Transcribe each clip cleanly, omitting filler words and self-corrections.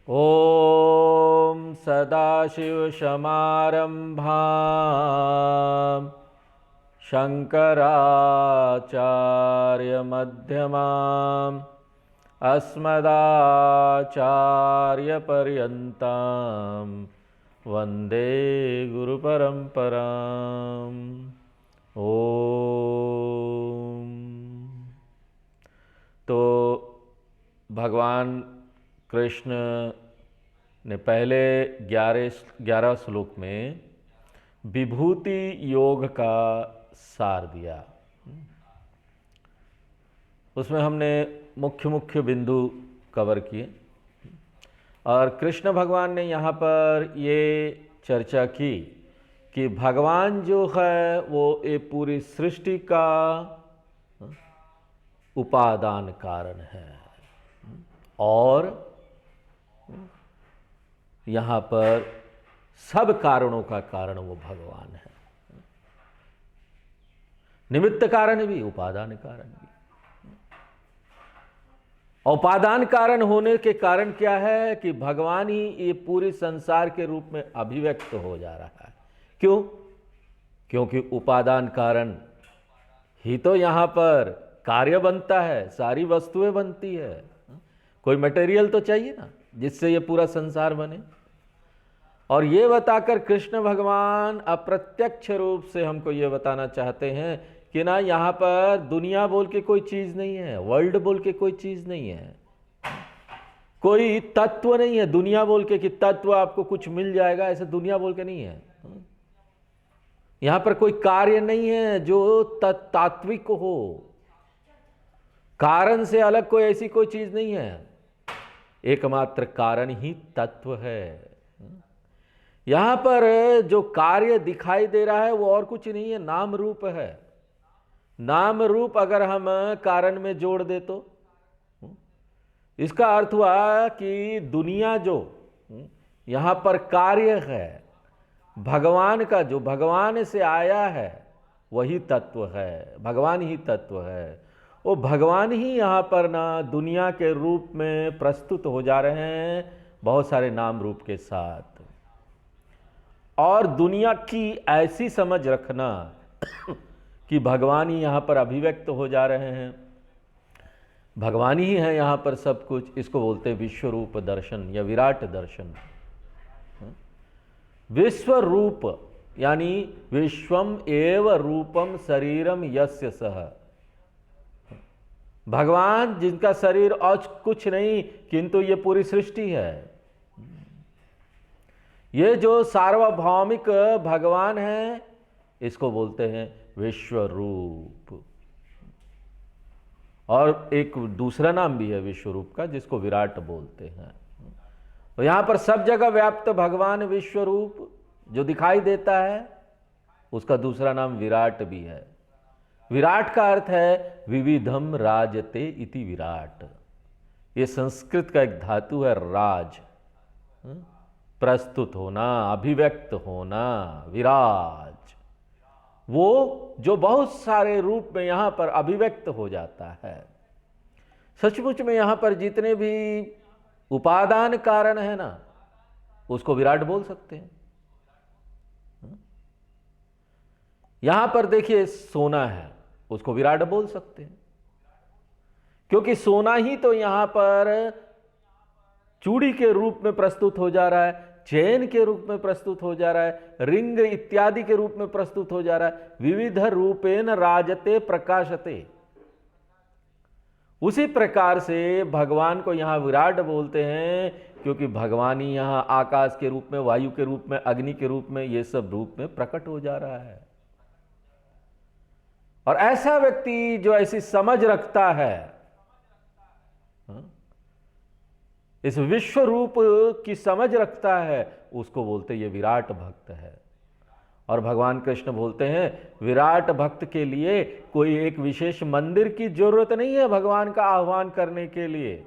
ॐ सदाशिवसमारम्भां शङ्कराचार्यमध्यमाम् अस्मदाचार्यपर्यन्तां वन्दे गुरुपरम्पराम्। ओम। तो भगवान कृष्ण ने पहले 11 श्लोक में विभूति योग का सार दिया। उसमें हमने मुख्य मुख्य बिंदु कवर किए और कृष्ण भगवान ने यहाँ पर ये चर्चा की कि भगवान जो है वो ये पूरी सृष्टि का उपादान कारण है और यहाँ पर सब कारणों का कारण वो भगवान है। निमित्त कारण भी, उपादान कारण भी। उपादान कारण होने के कारण क्या है कि भगवान ही ये पूरी संसार के रूप में अभिव्यक्त हो जा रहा है। क्यों? क्योंकि उपादान कारण ही तो यहाँ पर कार्य बनता है, सारी वस्तुएं बनती है। कोई मटेरियल तो चाहिए ना जिससे ये पूरा संसार बने। और ये बताकर कृष्ण भगवान अप्रत्यक्ष रूप से हमको ये बताना चाहते हैं कि ना यहाँ पर दुनिया बोल के कोई चीज नहीं है, वर्ल्ड बोल के कोई चीज नहीं है, कोई तत्व नहीं है दुनिया बोल के कि तत्व आपको कुछ मिल जाएगा, ऐसे दुनिया बोल के नहीं है। यहाँ पर कोई कार्य नहीं है जो तात्विक हो, कारण से अलग कोई ऐसी कोई चीज नहीं है। एकमात्र कारण ही तत्व है। यहां पर जो कार्य दिखाई दे रहा है वो और कुछ नहीं है, नाम रूप है। नाम रूप अगर हम कारण में जोड़ दे तो इसका अर्थ हुआ कि दुनिया जो यहां पर कार्य है भगवान का, जो भगवान से आया है वही तत्व है, भगवान ही तत्व है। वो भगवान ही यहाँ पर ना दुनिया के रूप में प्रस्तुत हो जा रहे हैं बहुत सारे नाम रूप के साथ। और दुनिया की ऐसी समझ रखना कि भगवान ही यहाँ पर अभिव्यक्त हो जा रहे हैं, भगवान ही है यहाँ पर सब कुछ, इसको बोलते हैं विश्व रूप दर्शन या विराट दर्शन। विश्व रूप यानी विश्वम एव रूपम शरीरम यस्य सह, भगवान जिनका शरीर और कुछ नहीं किंतु ये पूरी सृष्टि है। ये जो सार्वभौमिक भगवान है इसको बोलते हैं विश्व रूप। और एक दूसरा नाम भी है विश्व रूप का जिसको विराट बोलते हैं। तो यहां पर सब जगह व्याप्त भगवान विश्व रूप जो दिखाई देता है उसका दूसरा नाम विराट भी है। विराट का अर्थ है विविधम राजते इति विराट। ये संस्कृत का एक धातु है राज, प्रस्तुत होना, अभिव्यक्त होना, विराज। वो जो बहुत सारे रूप में यहां पर अभिव्यक्त हो जाता है। सचमुच में यहां पर जितने भी उपादान कारण है ना उसको विराट बोल सकते हैं। यहां पर देखिए सोना है, उसको विराट बोल सकते हैं क्योंकि सोना ही तो यहां पर चूड़ी के रूप में प्रस्तुत हो जा रहा है, चैन के रूप में प्रस्तुत हो जा रहा है, रिंग इत्यादि के रूप में प्रस्तुत हो जा रहा है। विविध रूपेण राजते प्रकाशते। उसी प्रकार से भगवान को यहां विराट बोलते हैं क्योंकि भगवान ही यहां आकाश के रूप में, वायु के रूप में, अग्नि के रूप में, ये सब रूप में प्रकट हो जा रहा है। और ऐसा व्यक्ति जो ऐसी समझ रखता है, इस विश्व रूप की समझ रखता है, उसको बोलते ये विराट भक्त है। और भगवान कृष्ण बोलते हैं विराट भक्त के लिए कोई एक विशेष मंदिर की जरूरत नहीं है भगवान का आह्वान करने के लिए।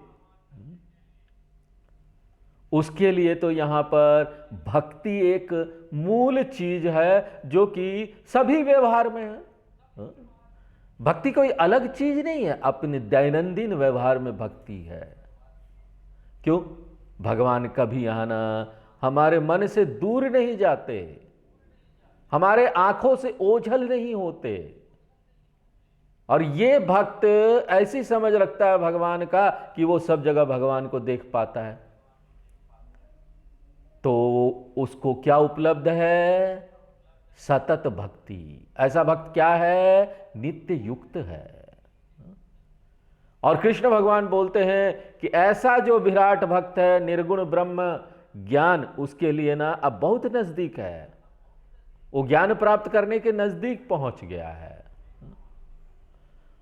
उसके लिए तो यहां पर भक्ति एक मूल चीज है जो कि सभी व्यवहार में है। भक्ति कोई अलग चीज नहीं है, अपने दैनंदिन व्यवहार में भक्ति है। क्यों? भगवान कभी यहाँ ना हमारे मन से दूर नहीं जाते, हमारे आंखों से ओझल नहीं होते। और ये भक्त ऐसी समझ रखता है भगवान का कि वो सब जगह भगवान को देख पाता है, तो उसको क्या उपलब्ध है? सतत भक्ति। ऐसा भक्त क्या है? नित्य युक्त है। और कृष्ण भगवान बोलते हैं कि ऐसा जो विराट भक्त है, निर्गुण ब्रह्म ज्ञान उसके लिए ना अब बहुत नजदीक है, वो ज्ञान प्राप्त करने के नजदीक पहुंच गया है।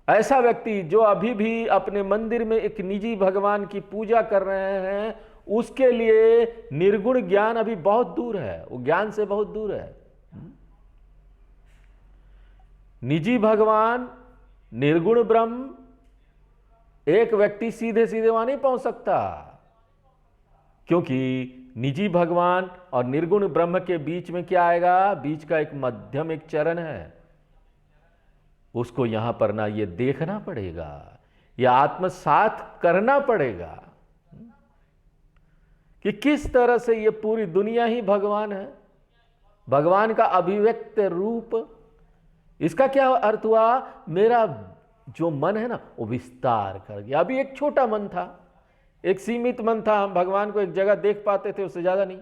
ऐसा व्यक्ति जो अभी भी अपने मंदिर में एक निजी भगवान की पूजा कर रहे हैं, उसके लिए निर्गुण ज्ञान अभी बहुत दूर है, वो ज्ञान से बहुत दूर है। निजी भगवान, निर्गुण ब्रह्म, एक व्यक्ति सीधे सीधे वहां नहीं पहुंच सकता, क्योंकि निजी भगवान और निर्गुण ब्रह्म के बीच में क्या आएगा? बीच का एक मध्यम एक चरण है, उसको यहां पर ना ये देखना पड़ेगा, या आत्मसात करना पड़ेगा कि किस तरह से ये पूरी दुनिया ही भगवान है, भगवान का अभिव्यक्त रूप। इसका क्या अर्थ हुआ? मेरा जो मन है ना वो विस्तार कर गया। अभी एक छोटा मन था, एक सीमित मन था, हम भगवान को एक जगह देख पाते थे, उससे ज्यादा नहीं।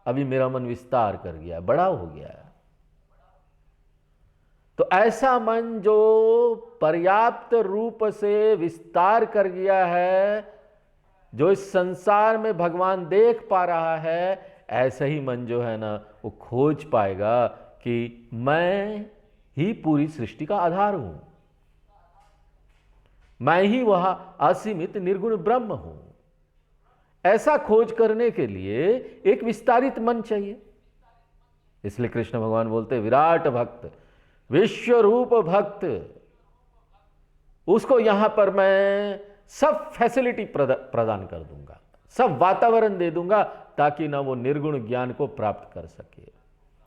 अभी मेरा मन विस्तार कर गया, बड़ा हो गया। तो ऐसा मन जो पर्याप्त रूप से विस्तार कर गया है, जो इस संसार में भगवान देख पा रहा है, ऐसा ही मन जो है ना वो खोज पाएगा कि मैं ही पूरी सृष्टि का आधार हूं, मैं ही वह असीमित निर्गुण ब्रह्म हूं। ऐसा खोज करने के लिए एक विस्तारित मन चाहिए। इसलिए कृष्ण भगवान बोलते विराट भक्त, विश्व रूप भक्त, उसको यहां पर मैं सब फैसिलिटी प्रदान कर दूंगा, सब वातावरण दे दूंगा, ताकि ना वो निर्गुण ज्ञान को प्राप्त कर सके।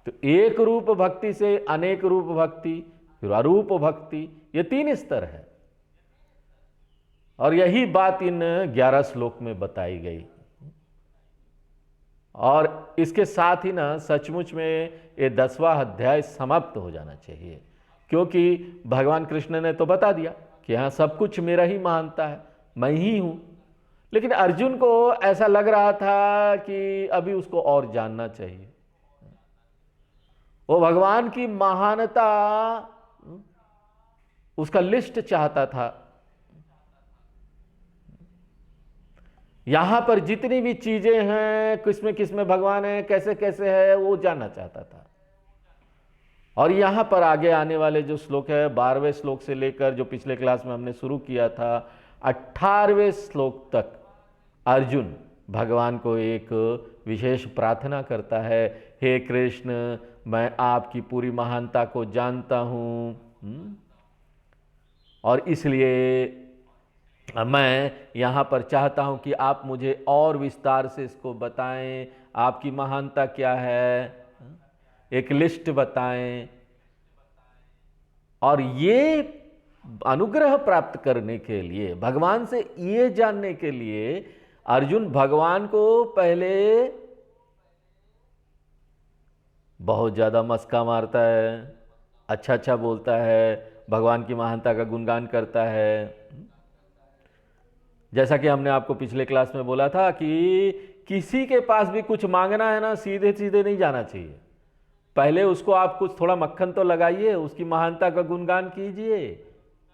तो एक रूप भक्ति से अनेक रूप भक्ति, फिर अरूप भक्ति, ये 3 स्तर है। और यही बात इन 11 श्लोक में बताई गई। और इसके साथ ही ना सचमुच में ये 10वां अध्याय समाप्त हो जाना चाहिए, क्योंकि भगवान कृष्ण ने तो बता दिया कि हाँ सब कुछ मेरा ही महानता है, मैं ही हूं। लेकिन अर्जुन को ऐसा लग रहा था कि अभी उसको और जानना चाहिए, वो भगवान की महानता उसका लिस्ट चाहता था। यहां पर जितनी भी चीजें हैं, किसमें भगवान है, कैसे कैसे है, वो जानना चाहता था। और यहां पर आगे आने वाले जो श्लोक है, 12वें श्लोक से लेकर जो पिछले क्लास में हमने शुरू किया था 18वें श्लोक तक, अर्जुन भगवान को एक विशेष प्रार्थना करता है, हे कृष्ण, मैं आपकी पूरी महानता को जानता हूं, और इसलिए मैं यहाँ पर चाहता हूँ कि आप मुझे और विस्तार से इसको बताएं, आपकी महानता क्या है, एक लिस्ट बताएं। और ये अनुग्रह प्राप्त करने के लिए, भगवान से ये जानने के लिए, अर्जुन भगवान को पहले बहुत ज़्यादा मस्का मारता है, अच्छा बोलता है, भगवान की महानता का गुणगान करता है। जैसा कि हमने आपको पिछले क्लास में बोला था कि किसी के पास भी कुछ मांगना है ना, सीधे सीधे नहीं जाना चाहिए, पहले उसको आप कुछ थोड़ा मक्खन तो लगाइए, उसकी महानता का गुणगान कीजिए,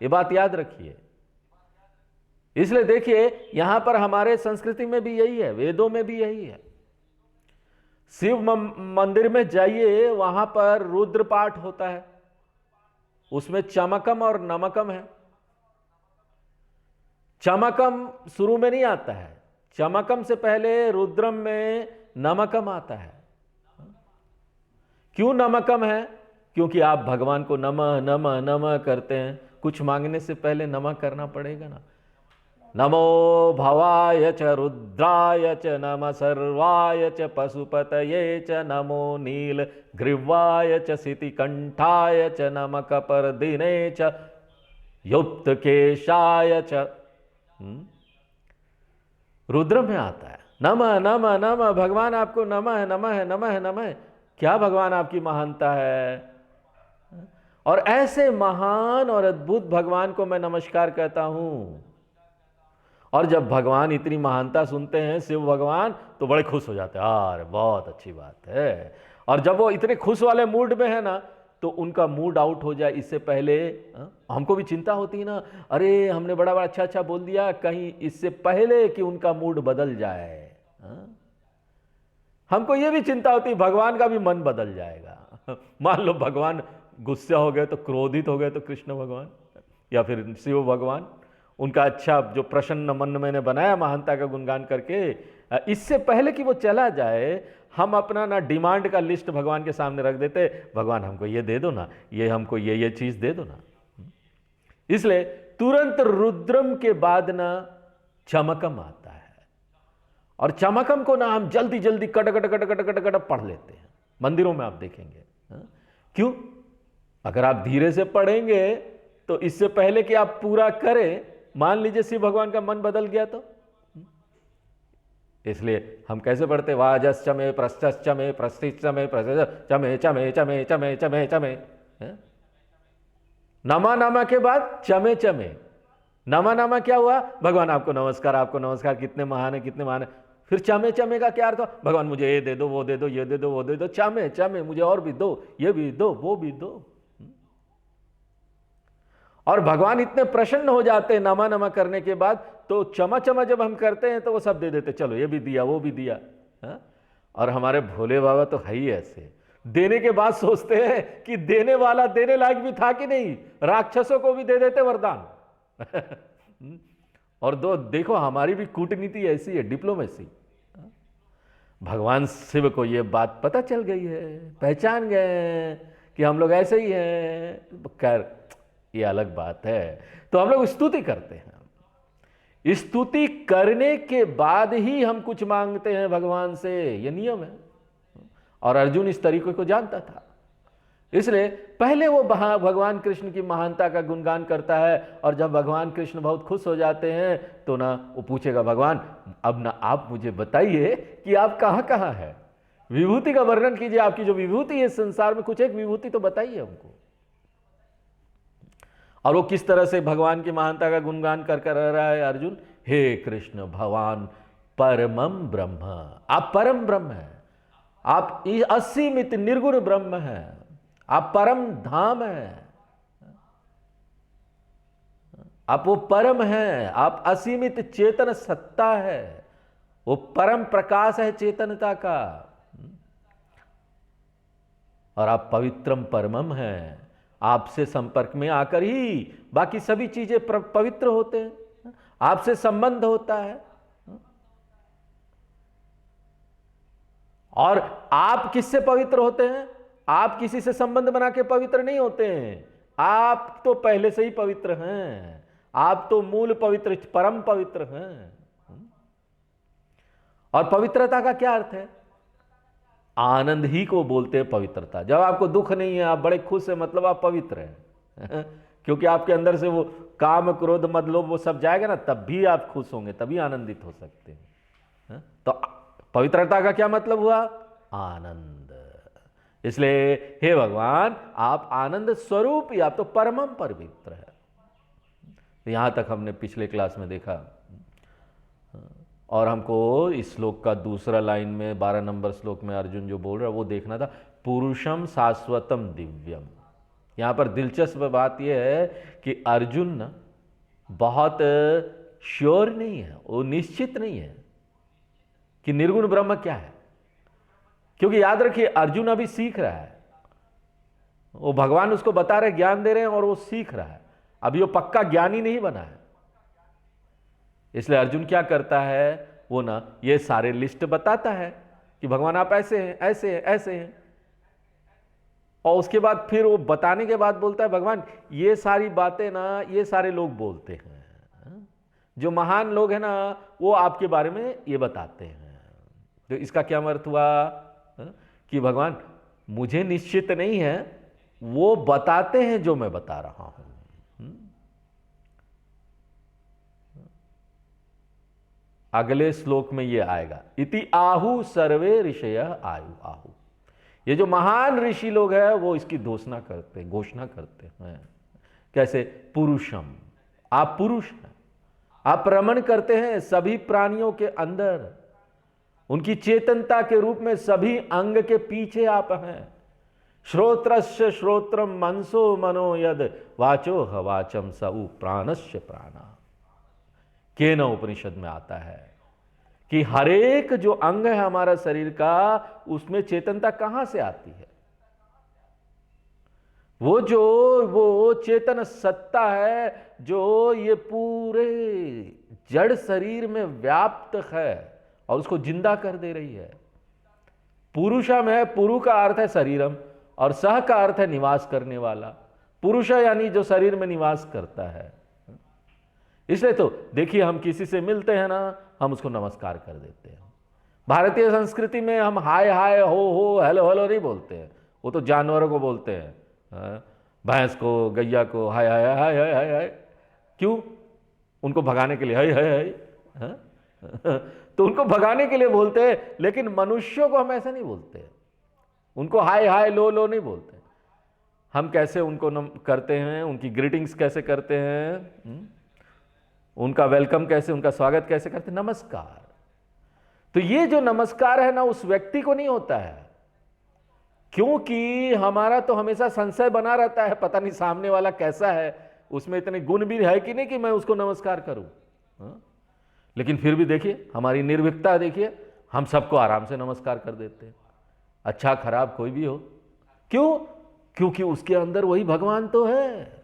ये बात याद रखिए। इसलिए देखिए यहां पर हमारे संस्कृति में भी यही है, वेदों में भी यही है। शिव मंदिर में जाइए, वहां पर रुद्र पाठ होता है, उसमें चमकम और नमकम है। चमकम शुरू में नहीं आता है, चमकम से पहले रुद्रम में नमकम आता है। क्यों नमकम है? क्योंकि आप भगवान को नमः नमः नमः करते हैं, कुछ मांगने से पहले नमः करना पड़ेगा ना। नमो भवाय च रुद्राय च नमः सर्वाय च पशुपतये च नमो नील ग्रीवाय च सितिकंठाय च नमः कपर्दिने च युक्त केशाय च। रुद्र में आता है, नमः नमः नमः, भगवान आपको नमः नमः नमः नमः। क्या भगवान आपकी महानता है। और ऐसे महान और अद्भुत भगवान को मैं नमस्कार कहता हूं। और जब भगवान इतनी महानता सुनते हैं शिव भगवान, तो बड़े खुश हो जाते हैं, अरे बहुत अच्छी बात है। और जब वो इतने खुश वाले मूड में है ना, तो उनका मूड आउट हो जाए इससे पहले हमको भी चिंता होती है ना, अरे हमने बड़ा बड़ा अच्छा अच्छा बोल दिया, कहीं इससे पहले कि उनका मूड बदल जाए। हमको ये भी चिंता होती है भगवान का भी मन बदल जाएगा। मान लो भगवान गुस्सा हो गए, तो क्रोधित हो गए, तो कृष्ण भगवान या फिर शिव भगवान, उनका अच्छा जो प्रसन्न मन मैंने बनाया महानता का गुणगान करके, इससे पहले कि वो चला जाए, हम अपना ना डिमांड का लिस्ट भगवान के सामने रख देते, भगवान हमको ये दे दो ना, ये हमको ये चीज दे दो ना। इसलिए तुरंत रुद्रम के बाद ना चमकम आता है, और चमकम को ना हम जल्दी जल्दी cut cut cut cut cut cut पढ़ लेते हैं। मंदिरों में आप देखेंगे, क्यों? अगर आप धीरे से पढ़ेंगे तो इससे पहले कि आप पूरा करें, मान लीजिए शिव भगवान का मन बदल गया तो, इसलिए हम कैसे पढ़ते, वाजश्चमे प्रस्थश्चमे प्रस्थिश्चमे चमे चमे चमे चमे चमे चमे। नमा नमा के बाद चमे चमे, नमा नमा क्या हुआ, भगवान आपको नमस्कार, आपको नमस्कार, कितने महान है, कितने महान है। फिर चमे चमे का क्या अर्थ हो, भगवान मुझे ये दे दो, वो दे दो, ये दे दो, वो दे दो, चमे चमे, मुझे और भी दो, ये भी दो, वो भी दो। और भगवान इतने प्रसन्न हो जाते हैं नमा नमा करने के बाद, तो चमा चमा जब हम करते हैं तो वो सब दे देते, चलो ये भी दिया, वो भी दिया। और हमारे भोले बाबा तो है ही ऐसे, देने के बाद सोचते हैं कि देने वाला देने लायक भी था कि नहीं, राक्षसों को भी दे देते वरदान। और देखो हमारी भी कूटनीति ऐसी है, डिप्लोमेसी। भगवान शिव को ये बात पता चल गई है, पहचान गए कि हम लोग ऐसे ही हैं। खैर ये अलग बात है। तो हम लोग स्तुति करते हैं, स्तुति करने के बाद ही हम कुछ मांगते हैं भगवान से, ये नियम है। और अर्जुन इस तरीके को जानता था, इसलिए पहले वो भगवान कृष्ण की महानता का गुणगान करता है। और जब भगवान कृष्ण बहुत खुश हो जाते हैं तो ना वो पूछेगा, भगवान अब ना आप मुझे बताइए कि आप कहाँ कहाँ है, विभूति का वर्णन कीजिए, आपकी जो विभूति है संसार में, कुछ एक विभूति तो बताइए हमको। और वो किस तरह से भगवान की महानता का गुणगान कर रहा है अर्जुन, हे कृष्ण भगवान परमम ब्रह्म, आप परम ब्रह्म हैं, आप असीमित निर्गुण ब्रह्म हैं, आप परम धाम हैं, आप वो परम हैं, आप असीमित चेतन सत्ता है, वो परम प्रकाश है चेतनता का। और आप पवित्रम परमम हैं, आपसे संपर्क में आकर ही बाकी सभी चीजें पवित्र होते हैं, आपसे संबंध होता है। और आप किससे पवित्र होते हैं, आप किसी से संबंध बना के पवित्र नहीं होते हैं, आप तो पहले से ही पवित्र हैं, आप तो मूल पवित्र परम पवित्र हैं। और पवित्रता का क्या अर्थ है, आनंद ही को बोलते हैं पवित्रता। जब आपको दुख नहीं है, आप बड़े खुश हैं, मतलब आप पवित्र हैं। क्योंकि आपके अंदर से वो काम क्रोध मद लोभ वो सब जाएगा ना, तब भी आप खुश होंगे, तभी आनंदित हो सकते हैं। तो पवित्रता का क्या मतलब हुआ, आनंद। इसलिए हे भगवान आप आनंद स्वरूप ही, आप तो परमम पवित्र है। यहां तक हमने पिछले क्लास में देखा। और हमको इस श्लोक का दूसरा लाइन में 12 नंबर श्लोक में अर्जुन जो बोल रहा है वो देखना था, पुरुषम शाश्वतम दिव्यम। यहां पर दिलचस्प बात यह है कि अर्जुन ना बहुत श्योर नहीं है, वो निश्चित नहीं है कि निर्गुण ब्रह्म क्या है। क्योंकि याद रखिए अर्जुन अभी सीख रहा है, वो भगवान उसको बता रहे, ज्ञान दे रहे हैं और वो सीख रहा है, अभी वो पक्का ज्ञानी नहीं बना है। इसलिए अर्जुन क्या करता है, वो ना ये सारे लिस्ट बताता है कि भगवान आप ऐसे हैं, ऐसे हैं, ऐसे हैं। और उसके बाद फिर वो बताने के बाद बोलता है, भगवान ये सारी बातें ना ये सारे लोग बोलते हैं, जो महान लोग हैं ना वो आपके बारे में ये बताते हैं। तो इसका क्या अर्थ हुआ कि भगवान मुझे निश्चित नहीं है, वो बताते हैं जो मैं बता रहा हूं। अगले श्लोक में ये आएगा, इति आहु सर्वे ऋषय आयु आहु। ये जो महान ऋषि लोग हैं वो इसकी घोषणा करते हैं। कैसे? पुरुषम, आप पुरुष हैं, आप रमण करते हैं सभी प्राणियों के अंदर, उनकी चेतनता के रूप में सभी अंग के पीछे आप हैं। श्रोत्रस्य श्रोत्रम मनसो मनो यद वाचो हवाचम सऊ प्राणस्य प्राणा। केन उपनिषद में आता है कि हरेक जो अंग है हमारा शरीर का, उसमें चेतनता कहां से आती है? वो चेतन सत्ता है जो ये पूरे जड़ शरीर में व्याप्त है और उसको जिंदा कर दे रही है। पुरुषम है, पुरु का अर्थ है शरीरम और सह का अर्थ है निवास करने वाला। पुरुष यानी जो शरीर में निवास करता है। इसलिए तो देखिए, हम किसी से मिलते हैं ना, हम उसको नमस्कार कर देते हैं। भारतीय संस्कृति में हम हाय हाय हो हेलो हेलो नहीं बोलते हैं, वो तो जानवरों को बोलते हैं, भैंस को, गैया को हाय हाय हाय हाय हाय हाय। क्यों? उनको भगाने के लिए हाय हाय हाय। तो उनको भगाने के लिए बोलते हैं, लेकिन मनुष्यों को हम ऐसा नहीं बोलते, उनको हाय हाय लो नहीं बोलते। हम कैसे उनको करते हैं, उनकी ग्रीटिंग्स कैसे करते हैं, उनका वेलकम कैसे, उनका स्वागत कैसे करते हैं? नमस्कार। तो ये जो नमस्कार है ना, उस व्यक्ति को नहीं होता है, क्योंकि हमारा तो हमेशा संशय बना रहता है, पता नहीं सामने वाला कैसा है, उसमें इतने गुण भी है कि नहीं कि मैं उसको नमस्कार करूं। लेकिन फिर भी देखिए हमारी निर्भीकता, देखिए हम सबको आराम से नमस्कार कर देते हैं, अच्छा खराब कोई भी हो। क्यों? क्योंकि उसके अंदर वही भगवान तो है।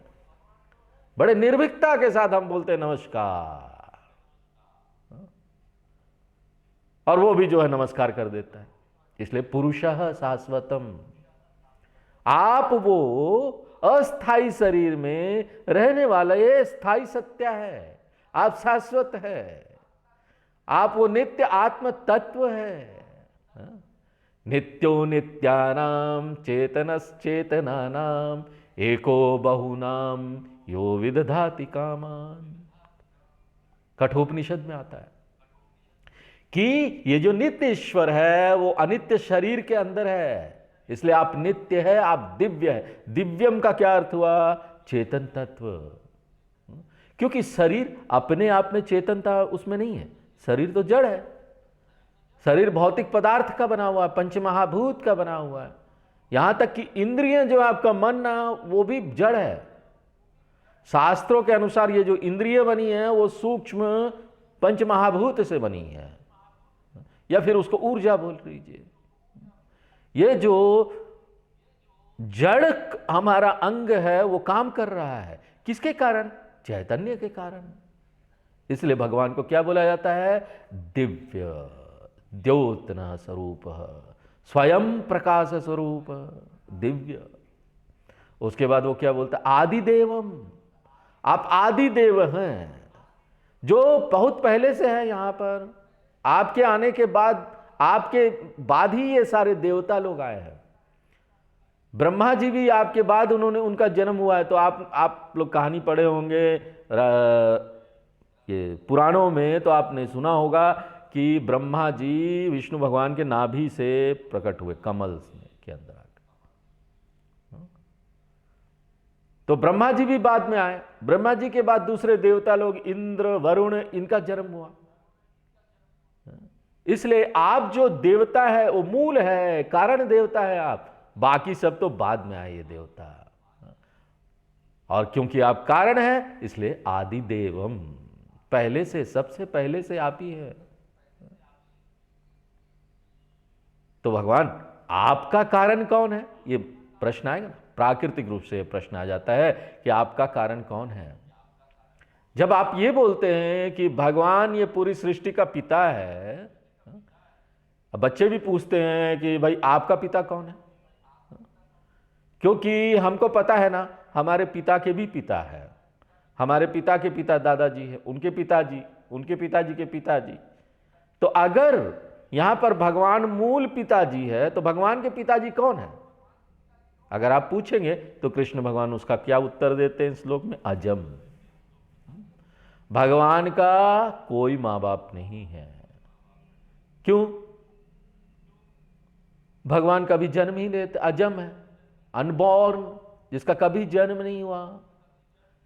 बड़े निर्भीकता के साथ हम बोलते हैं नमस्कार, और वो भी जो है नमस्कार कर देता है। इसलिए पुरुषः शाश्वतम, आप वो अस्थाई शरीर में रहने वाला ये स्थाई सत्य है, आप शाश्वत है, आप वो नित्य आत्म तत्व है। नित्यो नित्यानाम चेतनश्चेतनानाम एको बहुनाम यो विदधाति कामान। कठोपनिषद में आता है कि ये जो नित्य ईश्वर है वो अनित्य शरीर के अंदर है, इसलिए आप नित्य है, आप दिव्य है। दिव्यम का क्या अर्थ हुआ? चेतन तत्व। क्योंकि शरीर अपने आप में चेतनता उसमें नहीं है, शरीर तो जड़ है, शरीर भौतिक पदार्थ का बना हुआ है, पंचमहाभूत का बना हुआ है। यहां तक कि इंद्रियां जो आपका मन ना, वो भी जड़ है। शास्त्रों के अनुसार ये जो इंद्रिय बनी है वो सूक्ष्म पंचमहाभूत से बनी है, या फिर उसको ऊर्जा बोल लीजिए। ये जो जड़ हमारा अंग है वो काम कर रहा है, किसके कारण? चैतन्य के कारण। इसलिए भगवान को क्या बोला जाता है? दिव्य, द्योतन स्वरूप, स्वयं प्रकाश स्वरूप, दिव्य। उसके बाद वो क्या बोलता है? आदिदेवम, आप आदिदेव हैं, जो बहुत पहले से है यहां पर। आपके आने के बाद, आपके बाद ही ये सारे देवता लोग आए हैं। ब्रह्मा जी भी आपके बाद उन्होंने, उनका जन्म हुआ है। तो आप लोग कहानी पढ़े होंगे ये पुराणों में, तो आपने सुना होगा कि ब्रह्मा जी विष्णु भगवान के नाभि से प्रकट हुए, कमल के अंदर आकर। तो ब्रह्मा जी भी बाद में आए। ब्रह्मा जी के बाद दूसरे देवता लोग, इंद्र, वरुण, इनका जन्म हुआ। इसलिए आप जो देवता है वो मूल है, कारण देवता है आप, बाकी सब तो बाद में आए ये देवता। और क्योंकि आप कारण है इसलिए आदि देवम, पहले से, सबसे पहले से आप ही है। तो भगवान आपका कारण कौन है? ये प्रश्न आएगा ना, प्राकृतिक रूप से प्रश्न आ जाता है कि आपका कारण कौन है। जब आप ये बोलते हैं कि भगवान ये पूरी सृष्टि का पिता है, बच्चे भी पूछते हैं कि भाई आपका पिता कौन है? क्योंकि हमको पता है ना, हमारे पिता के भी पिता है, हमारे पिता के पिता दादाजी है, उनके पिताजी, उनके पिताजी के पिताजी। तो अगर यहां पर भगवान मूल पिताजी है तो भगवान के पिताजी कौन है? अगर आप पूछेंगे तो कृष्ण भगवान उसका क्या उत्तर देते हैं श्लोक में? अजम। भगवान का कोई मां बाप नहीं है। क्यों? भगवान कभी जन्म ही लेते, अजम है, अनबॉर्न, जिसका कभी जन्म नहीं हुआ,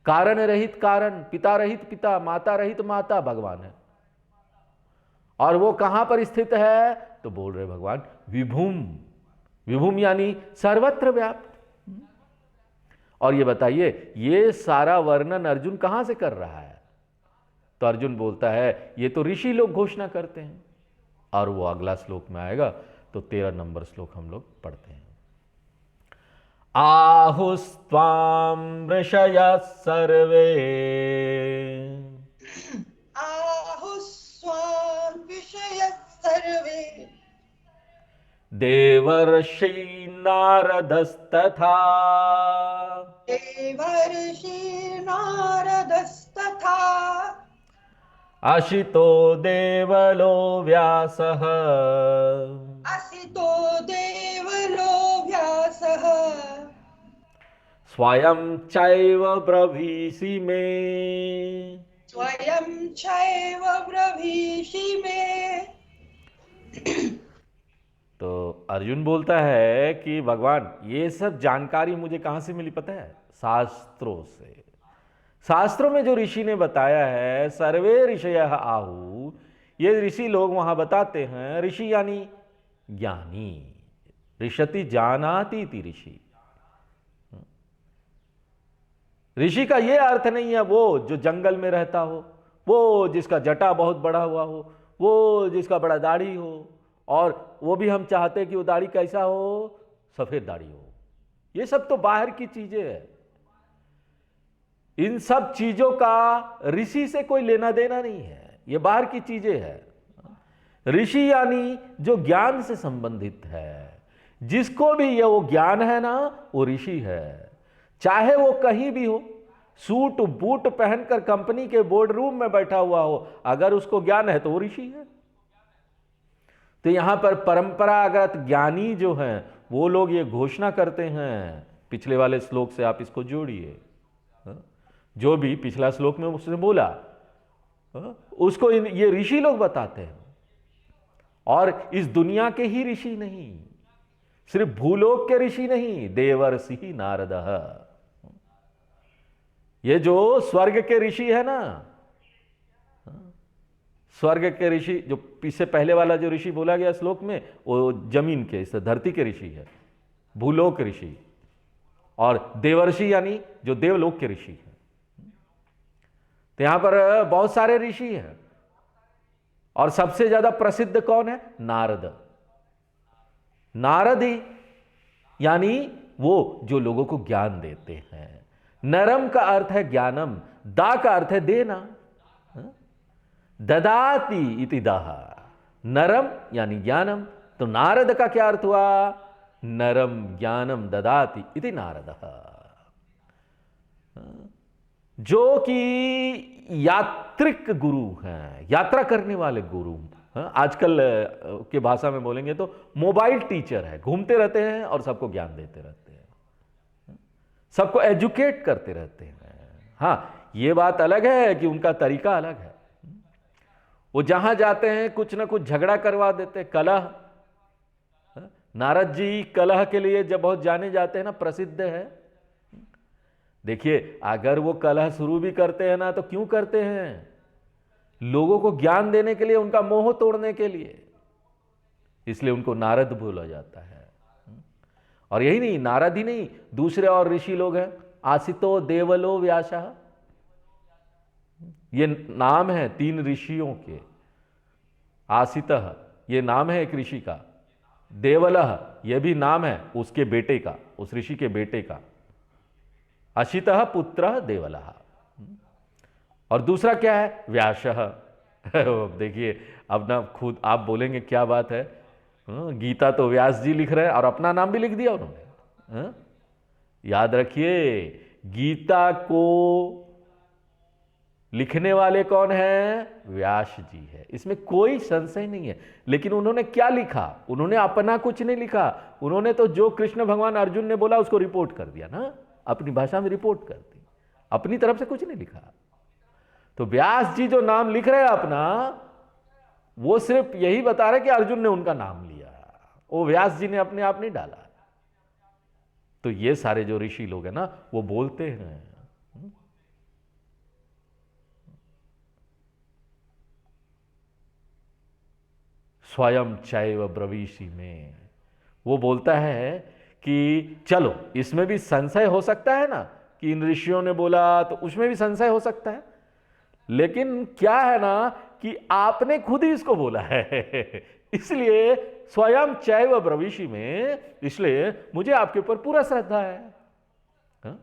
कारण रहित कारण, पिता रहित पिता, माता रहित माता भगवान है। और वो कहां पर स्थित है? तो बोल रहे भगवान विभुम। विभुम यानी सर्वत्र व्याप्त। और ये बताइए, ये सारा वर्णन अर्जुन कहां से कर रहा है? तो अर्जुन बोलता है ये तो ऋषि लोग घोषणा करते हैं। और वो अगला श्लोक में आएगा, तो 13 नंबर श्लोक हम लोग पढ़ते हैं। आहुस्त्वां ऋषयः सर्वे, आहुस्त्वां ऋषयः सर्वे, देवर्षि नारदस्तथा, देवर्षि नारदस्तथा, अशितो देवलो व्यासः, असितो देवलो व्यासः, स्वयं चैव ब्रवीषि मे। स्वयं चैव ब्रवीषि मे। तो अर्जुन बोलता है कि भगवान ये सब जानकारी मुझे कहां से मिली पता है? शास्त्रों से। शास्त्रों में जो ऋषि ने बताया है, सर्वे ऋषयः आहु, ये ऋषि लोग वहां बताते हैं। ऋषि यानी ज्ञानी, ऋषति जानाति इति ऋषि। ऋषि का ये अर्थ नहीं है वो जो जंगल में रहता हो, वो जिसका जटा बहुत बड़ा हुआ हो, वो जिसका बड़ा दाढ़ी हो, और वो भी हम चाहते हैं कि वो दाढ़ी कैसा हो? सफेद दाढ़ी हो। ये सब तो बाहर की चीजें हैं। इन सब चीजों का ऋषि से कोई लेना देना नहीं है, ये बाहर की चीजें हैं। ऋषि यानी जो ज्ञान से संबंधित है, जिसको भी ये वो ज्ञान है ना, वो ऋषि है। चाहे वो कहीं भी हो, सूट बूट पहनकर कंपनी के बोर्ड रूम में बैठा हुआ हो, अगर उसको ज्ञान है तो वो ऋषि है। तो यहां पर परंपरागत ज्ञानी जो हैं, वो लोग ये घोषणा करते हैं। पिछले वाले श्लोक से आप इसको जोड़िए, जो भी पिछला श्लोक में उसने बोला उसको ये ऋषि लोग बताते हैं। और इस दुनिया के ही ऋषि नहीं, सिर्फ भूलोक के ऋषि नहीं, देवर्षि नारदः। ये जो स्वर्ग के ऋषि है ना, स्वर्ग के ऋषि, जो इससे पहले वाला जो ऋषि बोला गया श्लोक में, वो जमीन के, इस धरती के ऋषि है, भूलोक ऋषि। और देवर्षि यानी जो देवलोक के ऋषि है। तो यहां पर बहुत सारे ऋषि हैं, और सबसे ज्यादा प्रसिद्ध कौन है? नारद। नारद ही यानी वो जो लोगों को ज्ञान देते हैं। नरम का अर्थ है ज्ञानम, दा का अर्थ है देना। ददाति इति दाह, नरम यानी ज्ञानम। तो नारद का क्या अर्थ हुआ? नरम ज्ञानम ददाति इति नारदः, जो कि यात्रिक गुरु हैं, यात्रा करने वाले गुरु। आजकल के भाषा में बोलेंगे तो मोबाइल टीचर है, घूमते रहते हैं और सबको ज्ञान देते रहते हैं, सबको एजुकेट करते रहते हैं। हाँ, ये बात अलग है कि उनका तरीका अलग है। वो जहां जाते हैं कुछ ना कुछ झगड़ा करवा देते हैं, कलह। नारद जी कलह के लिए जब बहुत जाने जाते हैं ना, प्रसिद्ध है। देखिए, अगर वो कलह शुरू भी करते हैं ना, तो क्यों करते हैं? लोगों को ज्ञान देने के लिए, उनका मोह तोड़ने के लिए। इसलिए उनको नारद बोला जाता है। और यही नहीं, नारद ही नहीं, दूसरे और ऋषि लोग हैं। आसितो देवलो व्यासः, ये नाम है 3 ऋषियों के। आसितः ये नाम है एक ऋषि का, देवलः यह भी नाम है उसके बेटे का, उस ऋषि के बेटे का। अशितः पुत्रः देवलः। और दूसरा क्या है? व्यासः। देखिए, अब ना खुद आप बोलेंगे क्या बात है, गीता तो व्यास जी लिख रहे हैं और अपना नाम भी लिख दिया उन्होंने। याद रखिए, गीता को लिखने वाले कौन है? व्यास जी है, इसमें कोई संशय नहीं है। लेकिन उन्होंने क्या लिखा? उन्होंने अपना कुछ नहीं लिखा। उन्होंने तो जो कृष्ण भगवान अर्जुन ने बोला उसको रिपोर्ट कर दिया ना, अपनी भाषा में रिपोर्ट कर दी, अपनी तरफ से कुछ नहीं लिखा। तो व्यास जी जो नाम लिख रहे हैं अपना, वो सिर्फ यही बता रहे कि अर्जुन ने उनका नाम लिया, वो व्यास जी ने अपने आप नहीं डाला। तो ये सारे जो ऋषि लोग हैं ना, वो बोलते हैं। स्वयं चैव ब्रवीषि में, वो बोलता है कि चलो इसमें भी संशय हो सकता है ना, कि इन ऋषियों ने बोला तो उसमें भी संशय हो सकता है, लेकिन क्या है ना कि आपने खुद ही इसको बोला है, इसलिए स्वयं चैव ब्रवीषि में, इसलिए मुझे आपके ऊपर पूरा श्रद्धा है। हा?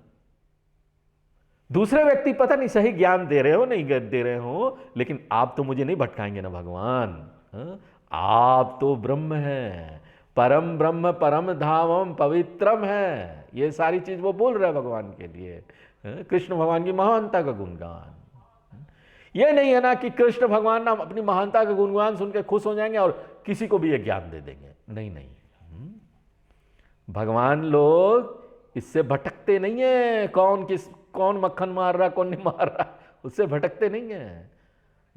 दूसरे व्यक्ति पता नहीं सही ज्ञान दे रहे हो नहीं दे रहे हो, लेकिन आप तो मुझे नहीं भटकाएंगे ना भगवान। हा? आप तो ब्रह्म हैं, परम ब्रह्म परम धामम पवित्रम है, ये सारी चीज वो बोल रहा है भगवान के लिए। कृष्ण भगवान की महानता का गुणगान। ये नहीं है ना कि कृष्ण भगवान ना अपनी महानता का गुणगान सुन के खुश हो जाएंगे और किसी को भी ये ज्ञान दे देंगे, नहीं नहीं। भगवान लोग इससे भटकते नहीं है, कौन मक्खन मार रहा कौन नहीं मार रहा, उससे भटकते नहीं है।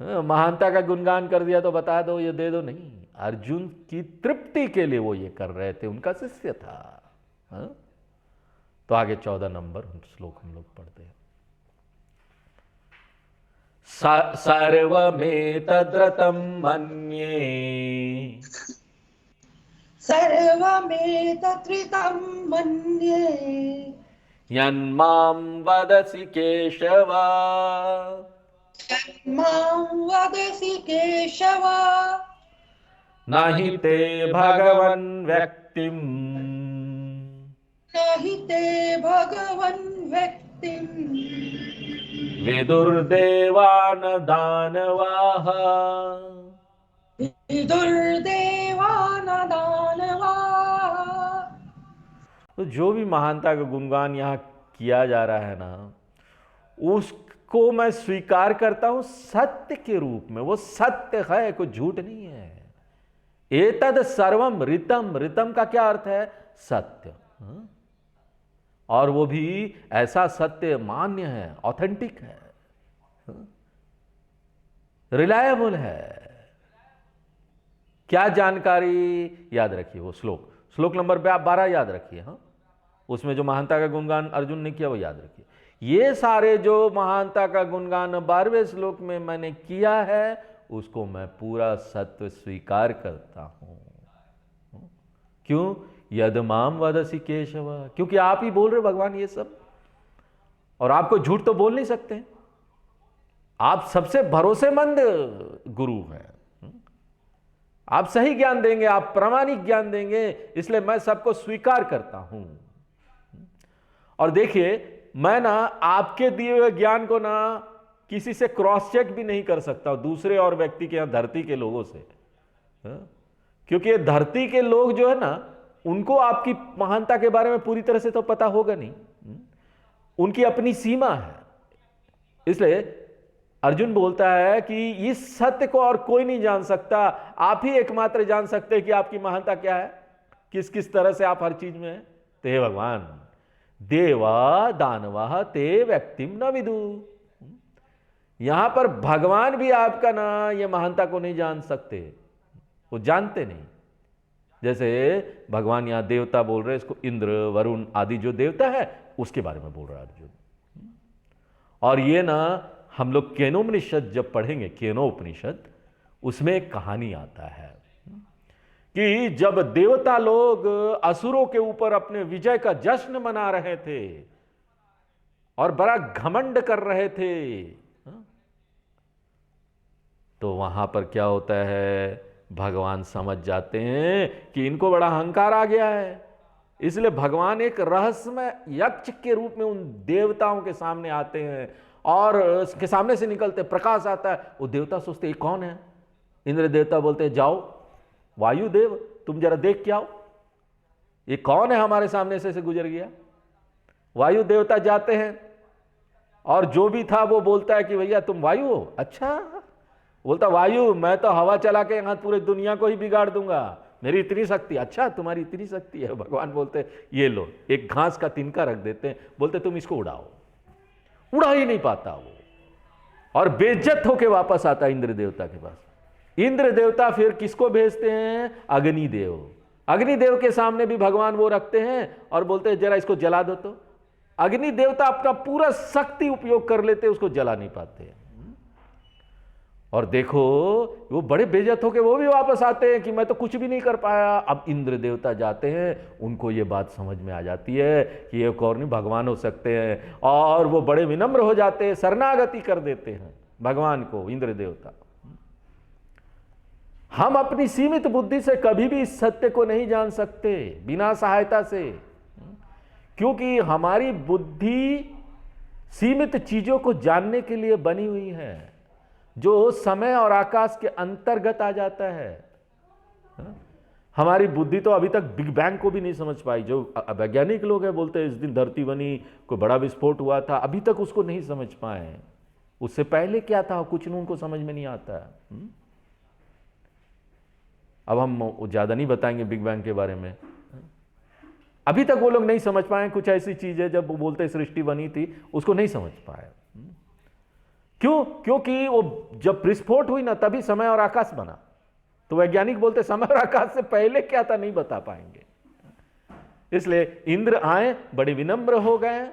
महानता का गुणगान कर दिया तो बता दो ये दे दो, नहीं। अर्जुन की तृप्ति के लिए वो ये कर रहे थे, उनका शिष्य था। तो आगे 14 नंबर श्लोक हम लोग पढ़ते हैं। सर्वमेतद्रतं मन्ये, सर्वमेतत्रितं मन्ये, यन्मां वदसि केशव, मां वदसि केशव, नहि ते भगवन् व्यक्तिम्, नहि ते भगवन् व्यक्तिम्, विदुर्देवान् दानवाः, विदुर्देवान् दानवाः। तो जो भी महानता का गुणगान यहाँ किया जा रहा है ना, उसको मैं स्वीकार करता हूं सत्य के रूप में। वो सत्य है, कोई झूठ नहीं है। एतद सर्वम ऋतम, ऋतम का क्या अर्थ है? सत्य। और वो भी ऐसा सत्य मान्य है, ऑथेंटिक है, रिलायबल है। क्या जानकारी? याद रखिए वो श्लोक नंबर 12 याद रखिए। हाँ, उसमें जो महानता का गुणगान अर्जुन ने किया वो याद रखिए। ये सारे जो महानता का गुणगान 12वें श्लोक में मैंने किया है, उसको मैं पूरा सत्य स्वीकार करता हूं। क्यों? यदमाम वदसि केशव, क्योंकि आप ही बोल रहे भगवान ये सब, और आपको झूठ तो बोल नहीं सकते। आप सबसे भरोसेमंद गुरु हैं, आप सही ज्ञान देंगे, आप प्रामाणिक ज्ञान देंगे, इसलिए मैं सबको स्वीकार करता हूं। और देखिए, मैं ना आपके दिए हुए ज्ञान को ना किसी से क्रॉस चेक भी नहीं कर सकता, दूसरे और व्यक्ति के, यहां धरती के लोगों से। क्योंकि ये धरती के लोग जो है ना, उनको आपकी महानता के बारे में पूरी तरह से तो पता होगा नहीं, उनकी अपनी सीमा है। इसलिए अर्जुन बोलता है कि इस सत्य को और कोई नहीं जान सकता, आप ही एकमात्र जान सकते हैं कि आपकी महानता क्या है, किस किस तरह से आप हर चीज में हैं। तो हे भगवान, देवा दानवा ते व्यक्तिम न विदु, यहां पर भगवान भी आपका ना ये महानता को नहीं जान सकते, वो जानते नहीं। जैसे भगवान यहां देवता बोल रहे हैं, इसको इंद्र वरुण आदि जो देवता है उसके बारे में बोल रहा है अर्जुन। और ये ना हम लोग केनोपनिषद जब पढ़ेंगे, केनोपनिषद, उसमें एक कहानी आता है कि जब देवता लोग असुरों के ऊपर अपने विजय का जश्न मना रहे थे और बड़ा घमंड कर रहे थे, तो वहां पर क्या होता है, भगवान समझ जाते हैं कि इनको बड़ा अहंकार आ गया है। इसलिए भगवान एक रहस्यमय यक्ष के रूप में उन देवताओं के सामने आते हैं और उसके सामने से निकलते, प्रकाश आता है। वो देवता सोचते ये कौन है? इंद्र देवता बोलते हैं जाओ वायुदेव, तुम जरा देख के आओ ये कौन है हमारे सामने से गुजर गया। वायु देवता जाते हैं और जो भी था वो बोलता है कि भैया तुम वायु हो? अच्छा। बोलता वायु, मैं तो हवा चला के यहां पूरी दुनिया को ही बिगाड़ दूंगा, मेरी इतनी शक्ति। अच्छा, तुम्हारी इतनी शक्ति है? भगवान बोलते ये लो, एक घास का तिनका रख देते हैं, बोलते तुम इसको उड़ाओ। उड़ा ही नहीं पाता वो, और बेइज्जत होके वापस आता है इंद्र देवता के पास। इंद्र देवता फिर किसको भेजते हैं? अग्निदेव। अग्निदेव के सामने भी भगवान वो रखते हैं और बोलते हैं जरा इसको जला दो। तो अग्नि देवता अपना पूरा शक्ति उपयोग कर लेते, उसको जला नहीं पाते। और देखो वो बड़े बेइज्जत होके वो भी वापस आते हैं कि मैं तो कुछ भी नहीं कर पाया। अब इंद्र देवता जाते हैं, उनको ये बात समझ में आ जाती है कि ये और नहीं भगवान हो सकते हैं, और वो बड़े विनम्र हो जाते हैं, शरणागति कर देते हैं भगवान को इंद्र देवता। हम अपनी सीमित बुद्धि से कभी भी इस सत्य को नहीं जान सकते बिना सहायता से, क्योंकि हमारी बुद्धि सीमित चीजों को जानने के लिए बनी हुई है, जो समय और आकाश के अंतर्गत आ जाता है। हमारी बुद्धि तो अभी तक बिग बैंग को भी नहीं समझ पाई। जो वैज्ञानिक लोग हैं बोलते हैं इस दिन धरती बनी, कोई बड़ा विस्फोट हुआ था, अभी तक उसको नहीं समझ पाए। उससे पहले क्या था कुछ नहीं उनको समझ में नहीं आता। अब हम ज्यादा नहीं बताएंगे बिग बैंग के बारे में। अभी तक वो लोग नहीं समझ पाए। कुछ ऐसी चीज है जब वो बोलते सृष्टि बनी थी, उसको नहीं समझ पाए। क्यों? क्योंकि वो जब विस्फोट हुई ना तभी समय और आकाश बना। तो वैज्ञानिक बोलते समय और आकाश से पहले क्या था नहीं बता पाएंगे। इसलिए इंद्र आए, बड़े विनम्र हो गए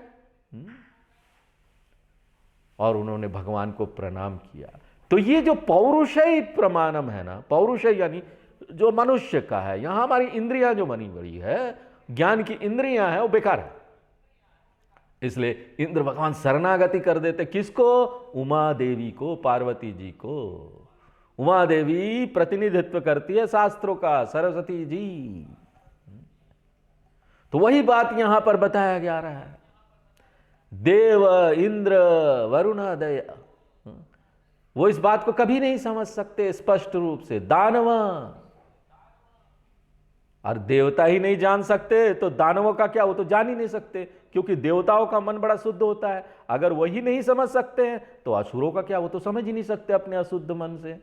और उन्होंने भगवान को प्रणाम किया। तो ये जो पौरुषेय प्रमाणम है ना, पौरुषेय यानी जो मनुष्य का है, यहां हमारी इंद्रियां जो बनी बड़ी है, ज्ञान की इंद्रियां है, वो बेकार है। इसलिए इंद्र भगवान शरणागति कर देते किसको? उमा देवी को, पार्वती जी को। उमा देवी प्रतिनिधित्व करती है शास्त्रों का, सरस्वती जी। तो वही बात यहां पर बताया जा रहा है। देव, इंद्र, वरुणादय वो इस बात को कभी नहीं समझ सकते स्पष्ट रूप से। दानव और देवता ही नहीं जान सकते तो दानवों का क्या? वो तो जान ही नहीं सकते, क्योंकि देवताओं का मन बड़ा शुद्ध होता है। अगर वही नहीं समझ सकते हैं तो असुरों का क्या? वो तो समझ ही नहीं सकते अपने अशुद्ध मन से।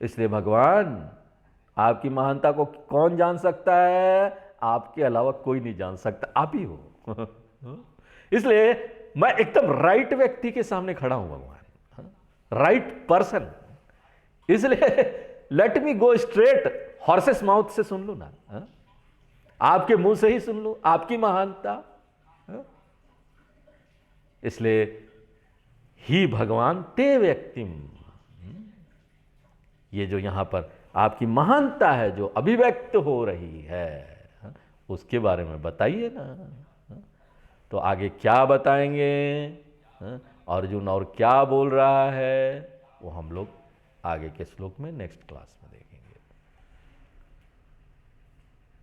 इसलिए भगवान आपकी महानता को कौन जान सकता है? आपके अलावा कोई नहीं जान सकता, आप ही हो। इसलिए मैं एकदम राइट व्यक्ति के सामने खड़ा हूं भगवान, राइट पर्सन। इसलिए let me go straight horses mouth से सुन लो ना, आपके मुंह से ही सुन लो आपकी महानता। इसलिए ही भगवान ते व्यक्तिम, ये जो यहां पर आपकी महानता है जो अभिव्यक्त हो रही है, उसके बारे में बताइए ना। तो आगे क्या बताएंगे, अर्जुन और क्या बोल रहा है, वो हम लोग आगे के श्लोक में नेक्स्ट क्लास में देखेंगे।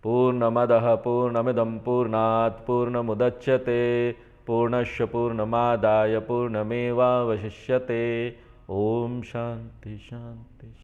पूर्णमदः पूर्णमिदं पूर्णात् पूर्णमुदच्यते पूर्णस्य पूर्णमादाय पूर्णमेवावशिष्यते। ओम शांति शांति।